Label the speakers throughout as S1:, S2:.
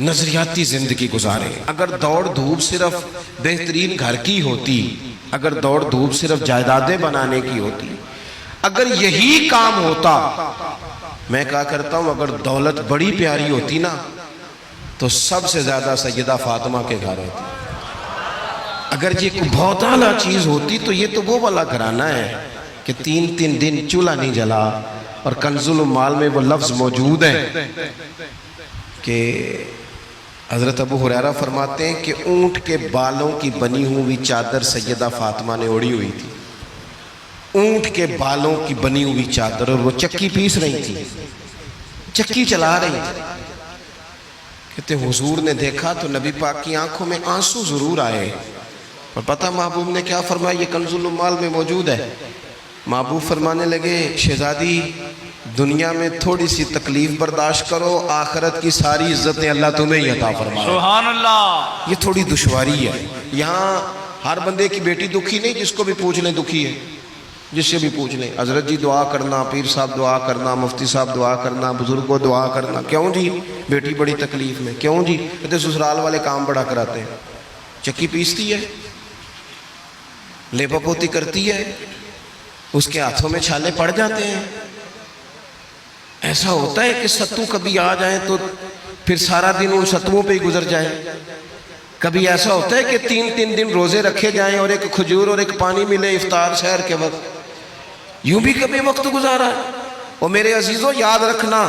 S1: نظریاتی زندگی گزاریں. اگر دوڑ دھوپ صرف بہترین گھر کی ہوتی، اگر دوڑ دھوپ صرف جائیدادیں بنانے کی ہوتی، اگر یہی کام ہوتا، میں کہا کرتا ہوں اگر دولت بڑی پیاری ہوتی نا تو سب سے زیادہ سیدہ فاطمہ کے گھر ہوتی. اگر یہ کوئی بہت اعلیٰ چیز ہوتی تو یہ تو وہ والا گھرانہ ہے کہ 3 دن چولہا نہیں جلا. اور کنز الاموال میں وہ لفظ موجود ہے کہ حضرت ابو ہریرہ فرماتے ہیں کہ اونٹ کے بالوں کی بنی ہوئی چادر سیدہ فاطمہ نے اوڑھی ہوئی تھی. اونٹ کے بالوں کی بنی ہوئی چادر، اور وہ چکی پیس رہی تھی، چکی چلا رہی تھی. کہتے حضور نے دیکھا تو نبی پاک کی آنکھوں میں آنسو ضرور آئے. اور پتہ محبوب نے کیا فرمایا؟ یہ کنز الاموال میں موجود ہے. محبوب فرمانے لگے شہزادی دنیا میں تھوڑی سی تکلیف برداشت کرو، آخرت کی ساری عزتیں اللہ تمہیں ہی عطا فرمائے.
S2: سبحان اللہ.
S1: یہ تھوڑی دشواری ہے. یہاں ہر بندے کی بیٹی دکھی نہیں، جس کو بھی پوچھ لیں دکھی ہے، جس سے بھی پوچھ لیں. حضرت جی دعا کرنا، پیر صاحب دعا کرنا، مفتی صاحب دعا کرنا، بزرگ کو دعا کرنا. کیوں جی؟ بیٹی بڑی تکلیف میں. کیوں جی؟ کہتے سسرال والے کام بڑا کراتے ہیں. چکی پیستی ہے، لیپا پوتی کرتی ہے، اس کے ہاتھوں میں چھالے پڑ جاتے ہیں. ایسا ہوتا ہے کہ ستو کبھی آ جائیں تو پھر سارا دن ان ستووں پہ ہی گزر جائے. کبھی ایسا ہوتا ہے کہ 3 دن روزے رکھے جائیں اور ایک کھجور اور ایک پانی ملے افطار سحر کے وقت. یوں بھی کبھی وقت گزارا ہے. اور میرے عزیزوں یاد رکھنا،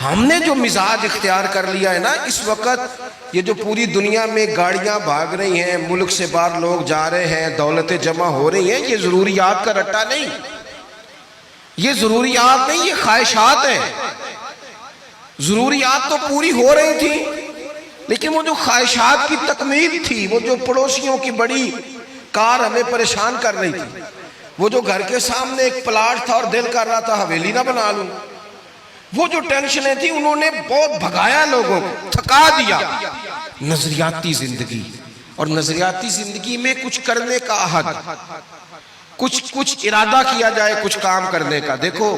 S1: ہم نے جو مزاج اختیار کر لیا ہے نا اس وقت، یہ جو پوری دنیا میں گاڑیاں بھاگ رہی ہیں، ملک سے باہر لوگ جا رہے ہیں، دولتیں جمع ہو رہی ہیں، یہ ضروریات کا رٹا نہیں، یہ ضروریات نہیں، یہ خواہشات ہیں. ضروریات تو پوری ہو رہی تھی لیکن وہ جو خواہشات کی تکمیل تھی، وہ جو پڑوسیوں کی بڑی کار ہمیں پریشان کر رہی تھی، وہ جو گھر کے سامنے ایک پلاٹ تھا اور دل کر رہا تھا حویلی نہ بنا لوں، وہ جو ٹینشنیں تھی انہوں نے بہت بھگایا، لوگوں کو تھکا دیا. نظریاتی زندگی، اور نظریاتی زندگی میں کچھ کرنے کا عہد، کچھ ارادہ کیا جائے کچھ کام کرنے کا. دیکھو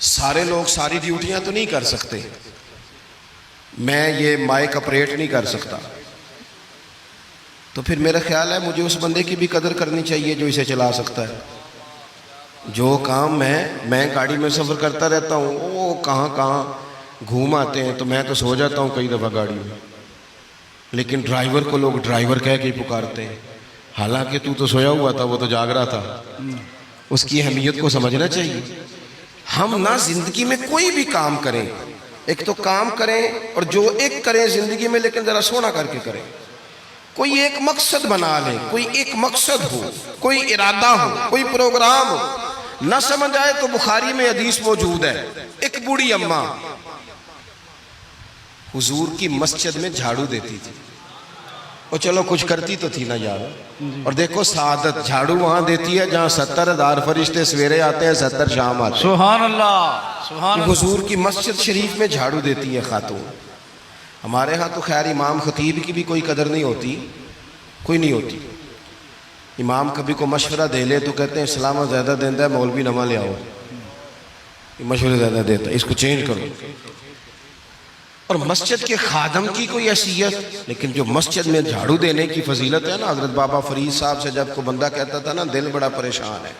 S1: سارے لوگ ساری ڈیوٹیاں تو نہیں کر سکتے. میں یہ مائک اپریٹ نہیں کر سکتا، تو پھر میرا خیال ہے مجھے اس بندے کی بھی قدر کرنی چاہیے جو اسے چلا سکتا ہے. جو کام میں گاڑی میں سفر کرتا رہتا ہوں، وہ کہاں گھوم آتے ہیں تو میں تو سو جاتا ہوں کئی دفعہ گاڑی میں، لیکن ڈرائیور کو لوگ ڈرائیور کہہ کے پکارتے ہیں، حالانکہ تو سویا ہوا تھا، وہ تو جاگ رہا تھا. اس کی اہمیت کو سمجھنا چاہیے. ہم نہ زندگی میں کوئی بھی کام کریں، ایک تو کام کریں اور جو ایک کریں زندگی میں، لیکن ذرا سونا کر کے کریں. کوئی ایک مقصد بنا لیں، کوئی ایک مقصد ہو، کوئی ارادہ ہو، کوئی پروگرام ہو. نہ سمجھ آئے تو بخاری میں حدیث موجود ہے، ایک بوڑھی اماں حضور کی مسجد میں جھاڑو دیتی تھی. اور چلو کچھ کرتی تو تھی نا یار. اور دیکھو سعادت، جھاڑو وہاں دیتی ہے جہاں 70,000 فرشتے سویرے آتے ہیں، 70 شام آتے ہیں.
S2: سبحان اللہ. سبحان اللہ.
S1: حضور کی مسجد شریف میں جھاڑو دیتی ہے خاتون. ہمارے ہاں تو خیر امام خطیب کی بھی کوئی قدر نہیں ہوتی، کوئی نہیں ہوتی. امام کبھی کو مشورہ دے لے تو کہتے ہیں اسلام زیادہ دیندہ ہے، مولوی نما لے آؤ، یہ مشورہ زیادہ دیتا ہے، اس کو چینج کرو. اور مسجد کے خادم کی کوئی حیثیت، لیکن جو مسجد میں جھاڑو دینے کی فضیلت ہے نا، حضرت بابا فرید صاحب سے جب کو بندہ کہتا تھا نا دل بڑا پریشان ہے،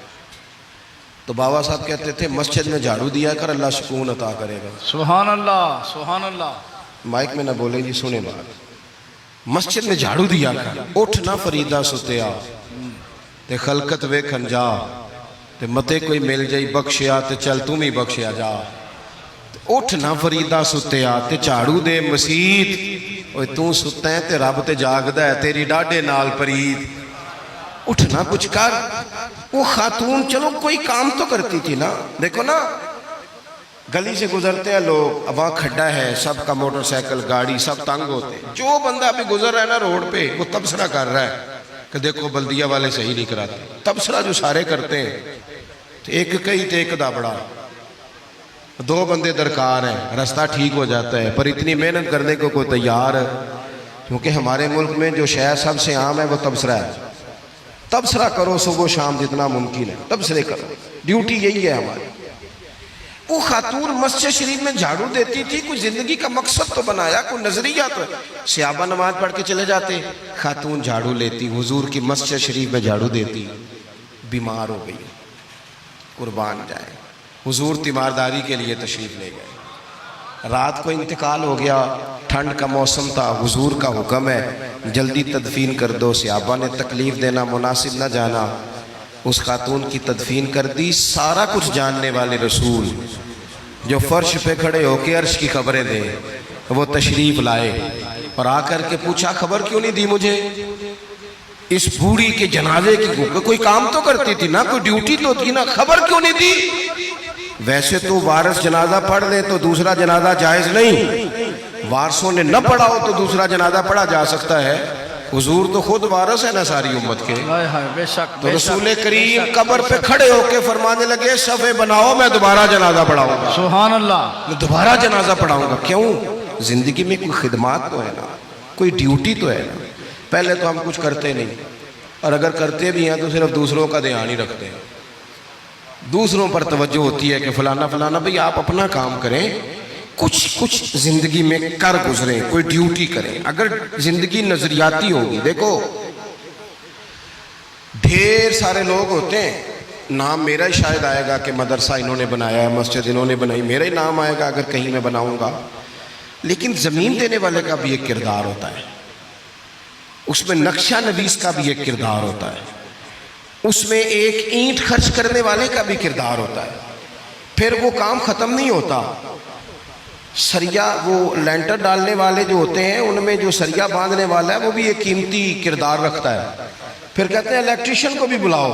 S1: تو بابا صاحب کہتے تھے مسجد میں جھاڑو دیا کر، اللہ سکون عطا کرے گا.
S2: سبحان اللہ. سبحان اللہ.
S1: مائک میں نہ بولیں جی، سنیں بات. مسجد میں جھاڑو دیا کر. اٹھ نہ فریدہ ستیا تے خلقت ویکھن جا، تے متے کوئی مل جائی بخشیا تے چل تم ہی بخشیا جا. اٹھ نہ فریدہ ستیا تے جھاڑو دے مسیت، اوے تو ستا ہے تے رب تے جاگدا ہے، تیری ڈاڈے نال پرید. اٹھنا کچھ کر. وہ خاتون چلو کوئی کام تو کرتی تھی نا. دیکھو نا گلی سے گزرتے ہیں لوگ، اب وہاں کھڈا ہے، سب کا موٹر سائیکل گاڑی سب تنگ ہوتے ہیں. جو بندہ ابھی گزر رہا ہے نا روڈ پہ، وہ تبصرہ کر رہا ہے کہ دیکھو بلدیہ والے صحیح نہیں کراتے. تبصرہ جو سارے کرتے ہیں، تو ایک کئی تے ایک دا بڑا، 2 بندے درکار ہیں، رستہ ٹھیک ہو جاتا ہے. پر اتنی محنت کرنے کو کوئی تیار ہے، کیونکہ ہمارے ملک میں جو شے سب سے عام ہے وہ تبصرہ ہے. تبصرہ کرو صبح و شام جتنا ممکن ہے، تبصرے کرو، ڈیوٹی یہی ہے ہماری. وہ خاتون مسجد شریف میں جھاڑو دیتی تھی، کوئی زندگی کا مقصد تو بنایا، کوئی نظریہ تو ہے۔ صحابہ نماز پڑھ کے چلے جاتے، خاتون جھاڑو لیتی، حضور کی مسجد شریف میں جھاڑو دیتی، بیمار ہو گئی، قربان جائے، حضور تیمارداری کے لیے تشریف لے گئے، رات کو انتقال ہو گیا، ٹھنڈ کا موسم تھا، حضور کا حکم ہے جلدی تدفین کر دو، صحابہ نے تکلیف دینا مناسب نہ جانا، اس خاتون کی تدفین کر دی۔ سارا کچھ جاننے والے رسول جو فرش پہ کھڑے ہو کے عرش کی خبریں دیں، وہ تشریف لائے اور آ کر کے پوچھا خبر کیوں نہیں دی مجھے اس بوڑھی کے جنازے کی؟ کوئی کام تو کرتی تھی نا، کوئی ڈیوٹی تو تھی نا، خبر کیوں نہیں دی؟ ویسے تو وارث جنازہ پڑھ لے تو دوسرا جنازہ جائز نہیں، وارثوں نے نہ پڑھا ہو تو دوسرا جنازہ پڑھا جا سکتا ہے، حضور تو خود وارث ہے نا ساری امت کے۔
S2: ہائے ہائے، بے شک
S1: تو
S2: بے
S1: رسول
S2: شک،
S1: کریم قبر پہ کھڑے ہو کے فرمانے لگے صفے بناؤ، میں دوبارہ جنازہ پڑھاؤں گا،
S2: سبحان اللہ،
S1: میں دوبارہ جنازہ پڑھاؤں گا۔ کیوں؟ زندگی میں کوئی خدمات تو ہے نا، کوئی ڈیوٹی تو ہے نا۔ پہلے تو ہم کچھ کرتے نہیں، اور اگر کرتے بھی ہیں تو صرف دوسروں کا دھیان ہی رکھتے ہیں، دوسروں پر توجہ ہوتی ہے کہ فلانا فلانا۔ بھئی آپ اپنا کام کریں، کچھ زندگی میں کر گزریں، کوئی ڈیوٹی کریں۔ اگر زندگی نظریاتی ہوگی، دیکھو ڈھیر سارے لوگ ہوتے ہیں، نام میرا ہی شاید آئے گا کہ مدرسہ انہوں نے بنایا ہے، مسجد انہوں نے بنائی، میرا ہی نام آئے گا اگر کہیں میں بناؤں گا، لیکن زمین دینے والے کا بھی ایک کردار ہوتا ہے، اس میں نقشہ نویس کا بھی ایک کردار ہوتا ہے، اس میں ایک اینٹ خرچ کرنے والے کا بھی کردار ہوتا ہے۔ پھر وہ کام ختم نہیں ہوتا، سریا وہ لینٹر ڈالنے والے جو ہوتے ہیں ان میں جو سریا باندھنے والا ہے وہ بھی ایک قیمتی کردار رکھتا ہے۔ پھر کہتے ہیں الیکٹریشین کو بھی بلاؤ،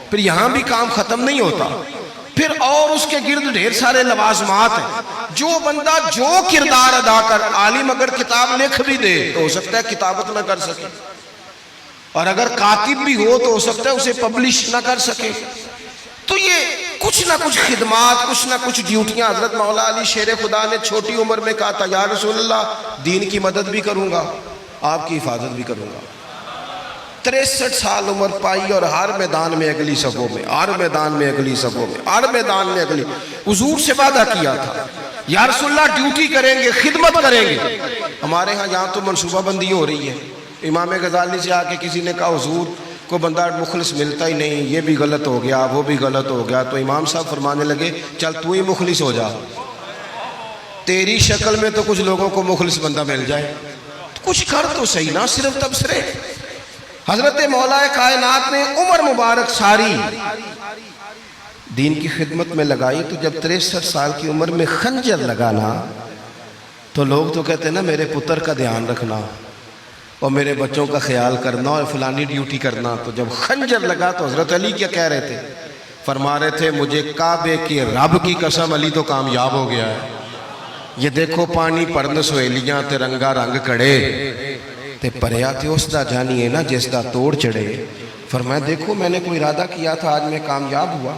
S1: پھر یہاں بھی کام ختم نہیں ہوتا، پھر اور اس کے گرد ڈھیر سارے لوازمات ہیں۔ جو بندہ جو کردار ادا کر، عالم اگر کتاب لکھ بھی دے تو ہو سکتا ہے کتابت نہ کر سکے، اور اگر کاتب بھی ہو تو ہو سکتا ہے اسے پبلش نہ کر سکے۔ تو یہ کچھ نہ کچھ خدمات، کچھ نہ کچھ ڈیوٹیاں۔ حضرت مولا علی شیر خدا نے چھوٹی عمر میں کہا تھا یا رسول اللہ دین کی مدد بھی کروں گا، آپ کی حفاظت بھی کروں گا۔ 63 سال عمر پائی اور ہر میدان میں اگلی صفوں میں، ہر میدان میں اگلی صفوں میں، ہر میدان میں اگلی۔ حضور سے وعدہ کیا تھا یا رسول اللہ ڈیوٹی کریں گے، خدمت کریں گے۔ ہمارے ہاں یہاں تو منصوبہ بندی ہو رہی ہے، امام غزالی سے آ کے کسی نے کہا حضور کو بندہ مخلص ملتا ہی نہیں، یہ بھی غلط ہو گیا وہ بھی غلط ہو گیا، تو امام صاحب فرمانے لگے چل تو ہی مخلص ہو جا، تیری شکل میں تو کچھ لوگوں کو مخلص بندہ مل جائے، کچھ کر تو صحیح نا، صرف تبصرے۔ حضرت مولا کائنات نے عمر مبارک ساری دین کی خدمت میں لگائی، تو جب 63 سال کی عمر میں خنجر لگانا تو لوگ تو کہتے ہیں نا میرے پتر کا دھیان رکھنا اور میرے بچوں کا خیال کرنا اور فلانی ڈیوٹی کرنا۔ تو جب خنجر لگا تو حضرت علی کیا کہہ رہے تھے؟ فرما رہے تھے مجھے کعبے کی رب کی قسم علی تو کامیاب ہو گیا ہے، یہ دیکھو پانی پرن سہیلیاں تے رنگا رنگ کڑے تے پریا تے اس دا جانی ہے نا جس دا توڑ چڑھے۔ فرمایا دیکھو میں نے کوئی ارادہ کیا تھا، آج میں کامیاب ہوا۔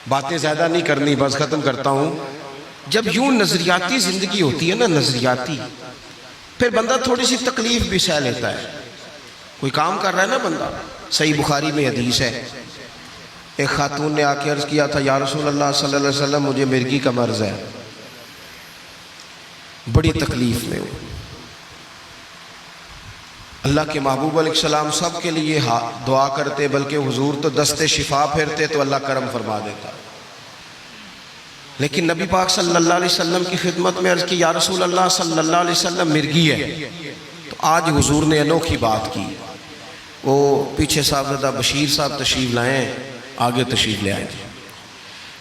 S1: باتیں زیادہ نہیں کرنی، بس ختم کرتا ہوں۔ جب یوں نظریاتی زندگی ہوتی ہے نا، نظریاتی، پھر بندہ تھوڑی سی تکلیف بھی سہ لیتا ہے۔ کوئی کام کر رہا ہے نا بندہ، صحیح بخاری میں حدیث ہے، ایک خاتون نے آ کے عرض کیا تھا یا رسول اللہ صلی اللہ علیہ وسلم مجھے مرگی کا مرض ہے، بڑی تکلیف میں ہوں۔ اللہ کے محبوب علیہ السلام سب کے لیے دعا کرتے، بلکہ حضور تو دست شفا پھیرتے تو اللہ کرم فرما دیتا، لیکن نبی پاک صلی اللہ علیہ وسلم کی خدمت میں عرض کی یا رسول اللہ صلی اللہ علیہ وسلم مرگی ہے۔ تو آج حضور نے انوکھی بات کی، وہ پیچھے صاحبزادہ بشیر صاحب تشریف لائیں، آگے تشریف لے آئیں۔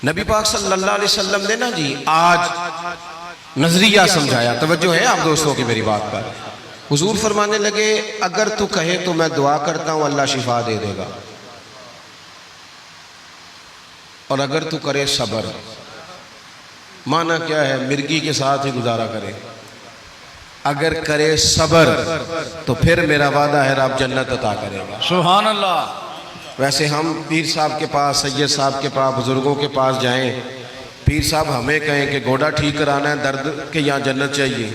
S1: نبی پاک صلی اللہ علیہ وسلم نے نا جی آج نظریہ سمجھایا، توجہ ہے آپ دوستوں کی میری بات پر۔ حضور فرمانے لگے اگر تو کہے تو میں دعا کرتا ہوں اللہ شفا دے دے گا، اور اگر تو کرے صبر، معنی کیا ہے؟ مرگی کے ساتھ ہی گزارا کرے، اگر کرے صبر تو پھر میرا وعدہ ہے رب جنت عطا کرے گا۔
S2: سبحان اللہ۔
S1: ویسے ہم پیر صاحب کے پاس، سید صاحب کے پاس، بزرگوں کے پاس جائیں، پیر صاحب ہمیں کہیں کہ گوڑا ٹھیک کرانا ہے درد کے یہاں جنت چاہیے،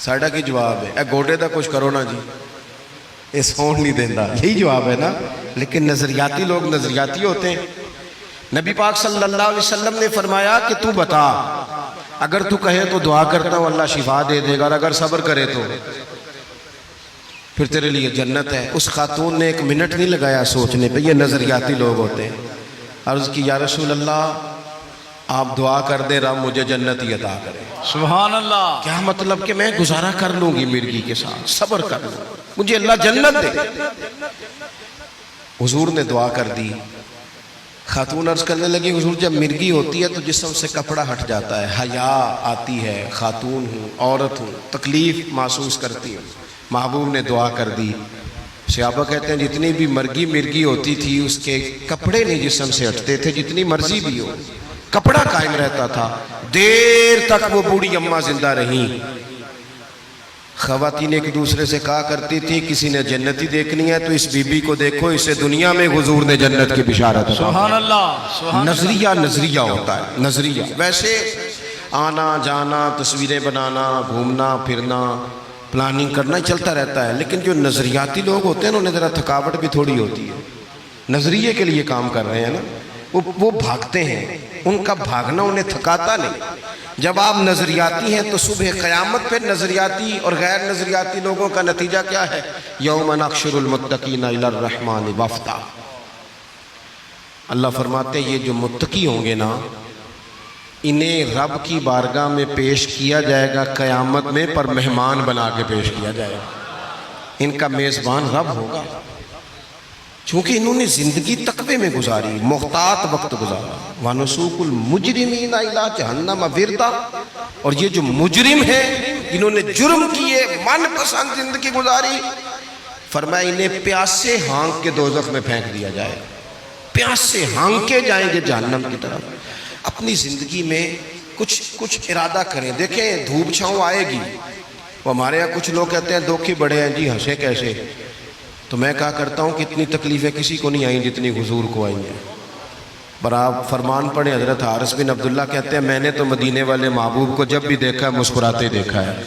S1: ساڑھا کی جواب ہے اے گوڑے دا کچھ کرو نا جی، یہ سون نہیں دینا، یہی جواب ہے نا۔ لیکن نظریاتی لوگ نظریاتی ہوتے ہیں۔ نبی پاک صلی اللہ علیہ وسلم نے فرمایا کہ تو بتا، اگر تو کہے تو دعا کرتا ہوں اللہ شفا دے دے گا، اور اگر صبر کرے تو پھر تیرے لیے جنت ہے۔ اس خاتون نے ایک منٹ نہیں لگایا سوچنے پہ، یہ نظریاتی لوگ ہوتے ہیں۔ عرض کی یا رسول اللہ آپ دعا کر دیں رب مجھے جنت ہی عطا کرے۔
S2: سبحان اللہ۔
S1: کیا مطلب کہ میں گزارا کر لوں گی مرغی کے ساتھ، صبر کر لوں، مجھے اللہ جنت دے۔ حضور نے دعا کر دی۔ خاتون عرض کرنے لگی حضور جب مرغی ہوتی ہے تو جسم سے کپڑا ہٹ جاتا ہے، حیا آتی ہے، خاتون ہوں، عورت ہوں، تکلیف محسوس کرتی ہوں۔ محبوب نے دعا کر دی۔ صحابہ کہتے ہیں جتنی بھی مرغی ہوتی تھی اس کے کپڑے نہیں جسم سے ہٹتے تھے، جتنی مرضی بھی ہو کپڑا قائم رہتا تھا۔ دیر تک وہ بوڑھی اماں زندہ رہیں۔ خواتین ایک دوسرے سے کہا کرتی تھی کسی نے جنتی دیکھنی ہے تو اس بی بی کو دیکھو، اسے دنیا میں حضور نے جنت کی بشارت عطا کی۔
S2: سبحان اللہ، سبحان اللہ۔
S1: نظریہ ہوتا ہے، نظریہ۔ ویسے آنا جانا، تصویریں بنانا، گھومنا پھرنا، پلاننگ کرنا چلتا رہتا ہے، لیکن جو نظریاتی لوگ ہوتے ہیں انہیں ذرا تھکاوٹ بھی تھوڑی ہوتی ہے۔ نظریے کے لیے کام کر رہے ہیں نا، وہ بھاگتے ہیں، ان کا بھاگنا انہیں تھکاتا نہیں۔ جب آپ نظریاتی ہیں تو صبح قیامت پہ نظریاتی اور غیر نظریاتی لوگوں کا نتیجہ کیا ہے؟ یوم نحشر المتقین الی الرحمن وفدا۔ اللہ فرماتے ہیں یہ جو متقی ہوں گے نا انہیں رب کی بارگاہ میں پیش کیا جائے گا قیامت میں، پر مہمان بنا کے پیش کیا جائے گا۔ ان کا میزبان رب ہوگا، چونکہ انہوں نے زندگی تقوی میں گزاری، محتاط وقت گزارا۔ وَنُسُوقُ الْمُجْرِمِينَ إِلَىٰ جَهَنَّمَ وِرْدًا۔ اور یہ جو مجرم ہیں جنہوں نے جرم کیے، من پسند زندگی گزاری، فرمایا انہیں پیاسے ہانک کے دوزخ میں پھینک دیا جائے، پیاسے ہانکے جائیں گے جہنم کی طرف۔ اپنی زندگی میں کچھ ارادہ کریں۔ دیکھیں دھوپ چھاؤں آئے گی، وہ ہمارے یہاں کچھ لوگ کہتے ہیں دکھی بڑے ہیں جی، ہنسے کیسے؟ تو میں کہا کرتا ہوں کہ اتنی تکلیفیں کسی کو نہیں آئیں جتنی حضور کو آئی ہیں۔ پر آپ فرمان پڑھیں، حضرت حارث بن عبداللہ کہتے ہیں میں نے تو مدینے والے محبوب کو جب بھی دیکھا ہے مسکراتے دیکھا ہے۔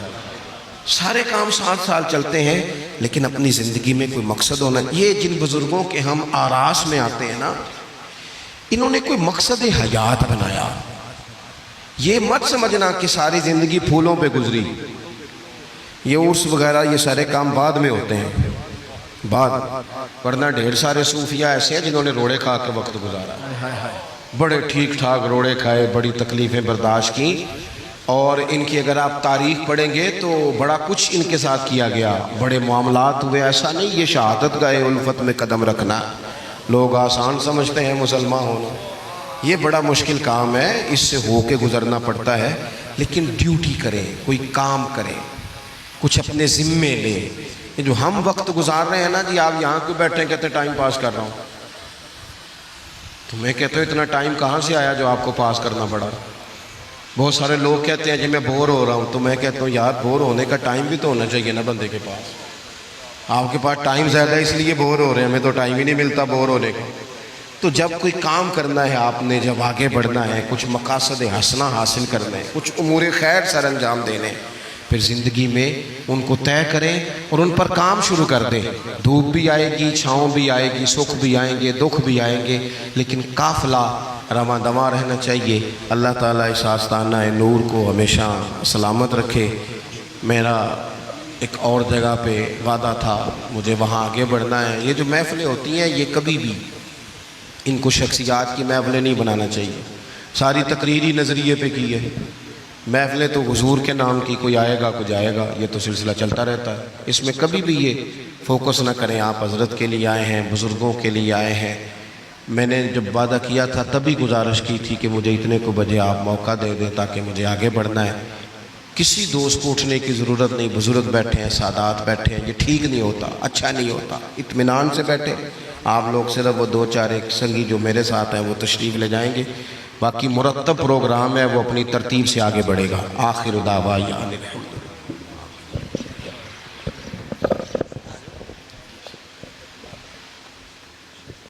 S1: سارے کام 7 سال چلتے ہیں لیکن اپنی زندگی میں کوئی مقصد ہونا۔ یہ جن بزرگوں کے ہم آراس میں آتے ہیں نا، انہوں نے کوئی مقصد حیات بنایا۔ یہ مت سمجھنا کہ ساری زندگی پھولوں پہ گزری، یہ عرس وغیرہ یہ سارے کام بعد میں ہوتے ہیں، بعد، ورنہ ڈھیر سارے صوفیہ ایسے ہیں جنہوں نے روڑے کھا کے وقت گزارا، بڑے ٹھیک ٹھاک روڑے کھائے، بڑی تکلیفیں برداشت کی، اور ان کی اگر آپ تاریخ پڑھیں گے تو بڑا کچھ ان کے ساتھ کیا گیا، بڑے معاملات ہوئے۔ ایسا نہیں یہ شہادت گاہ الفت میں قدم رکھنا لوگ آسان سمجھتے ہیں مسلمان ہونا، یہ بڑا مشکل کام ہے، اس سے ہو کے گزرنا پڑتا ہے۔ لیکن ڈیوٹی کریں، کوئی کام کریں، کچھ اپنے ذمے لیں۔ یہ جو ہم وقت گزار رہے ہیں نا جی، آپ یہاں کیوں بیٹھے کہتے ہیں ٹائم پاس کر رہا ہوں، تو میں کہتا ہوں اتنا ٹائم کہاں سے آیا جو آپ کو پاس کرنا پڑا؟ بہت سارے لوگ کہتے ہیں جی میں بور ہو رہا ہوں، تو میں کہتا ہوں یار بور ہونے کا ٹائم بھی تو ہونا چاہیے نا بندے کے پاس۔ آپ کے پاس ٹائم زیادہ ہے اس لیے بور ہو رہے ہیں، ہمیں تو ٹائم ہی نہیں ملتا بور ہونے کا۔ تو جب کوئی کام کرنا ہے آپ نے، جب آگے بڑھنا ہے، کچھ مقاصد حسنہ حاصل کرنا ہے، کچھ امور خیر سر انجام دینے، پھر زندگی میں ان کو طے کریں اور ان پر کام شروع کر دیں۔ دھوپ بھی آئے گی، چھاؤں بھی آئے گی، سکھ بھی آئیں گے، دکھ بھی آئیں گے، لیکن قافلہ رواں دواں رہنا چاہیے۔ اللہ تعالیٰ اس آستانہ نور کو ہمیشہ سلامت رکھے۔ میرا ایک اور جگہ پہ وعدہ تھا، مجھے وہاں آگے بڑھنا ہے۔ یہ جو محفلیں ہوتی ہیں یہ کبھی بھی ان کو شخصیات کی محفلیں نہیں بنانا چاہیے، ساری تقریری نظریے پہ کی ہے۔ محفلیں تو حضور کے نام کی، کوئی آئے گا کوئی جائے گا، یہ تو سلسلہ چلتا رہتا ہے، اس میں کبھی بھی یہ فوکس نہ کریں۔ آپ حضرت کے لیے آئے ہیں، بزرگوں کے لیے آئے ہیں۔ میں نے جب وعدہ کیا تھا تبھی گزارش کی تھی کہ مجھے اتنے کو بجے آپ موقع دے دیں تاکہ مجھے آگے بڑھنا ہے۔ کسی دوست کو اٹھنے کی ضرورت نہیں، بزرگ بیٹھے ہیں، سادات بیٹھے ہیں، یہ ٹھیک نہیں ہوتا، اچھا نہیں ہوتا۔ اطمینان سے بیٹھے آپ لوگ، صرف وہ 2-4 ایک سنگی جو میرے ساتھ ہیں وہ تشریف لے جائیں گے، باقی مرتب پروگرام ہے وہ اپنی ترتیب سے آگے بڑھے گا۔ آخر دعوانا الحمدللہ۔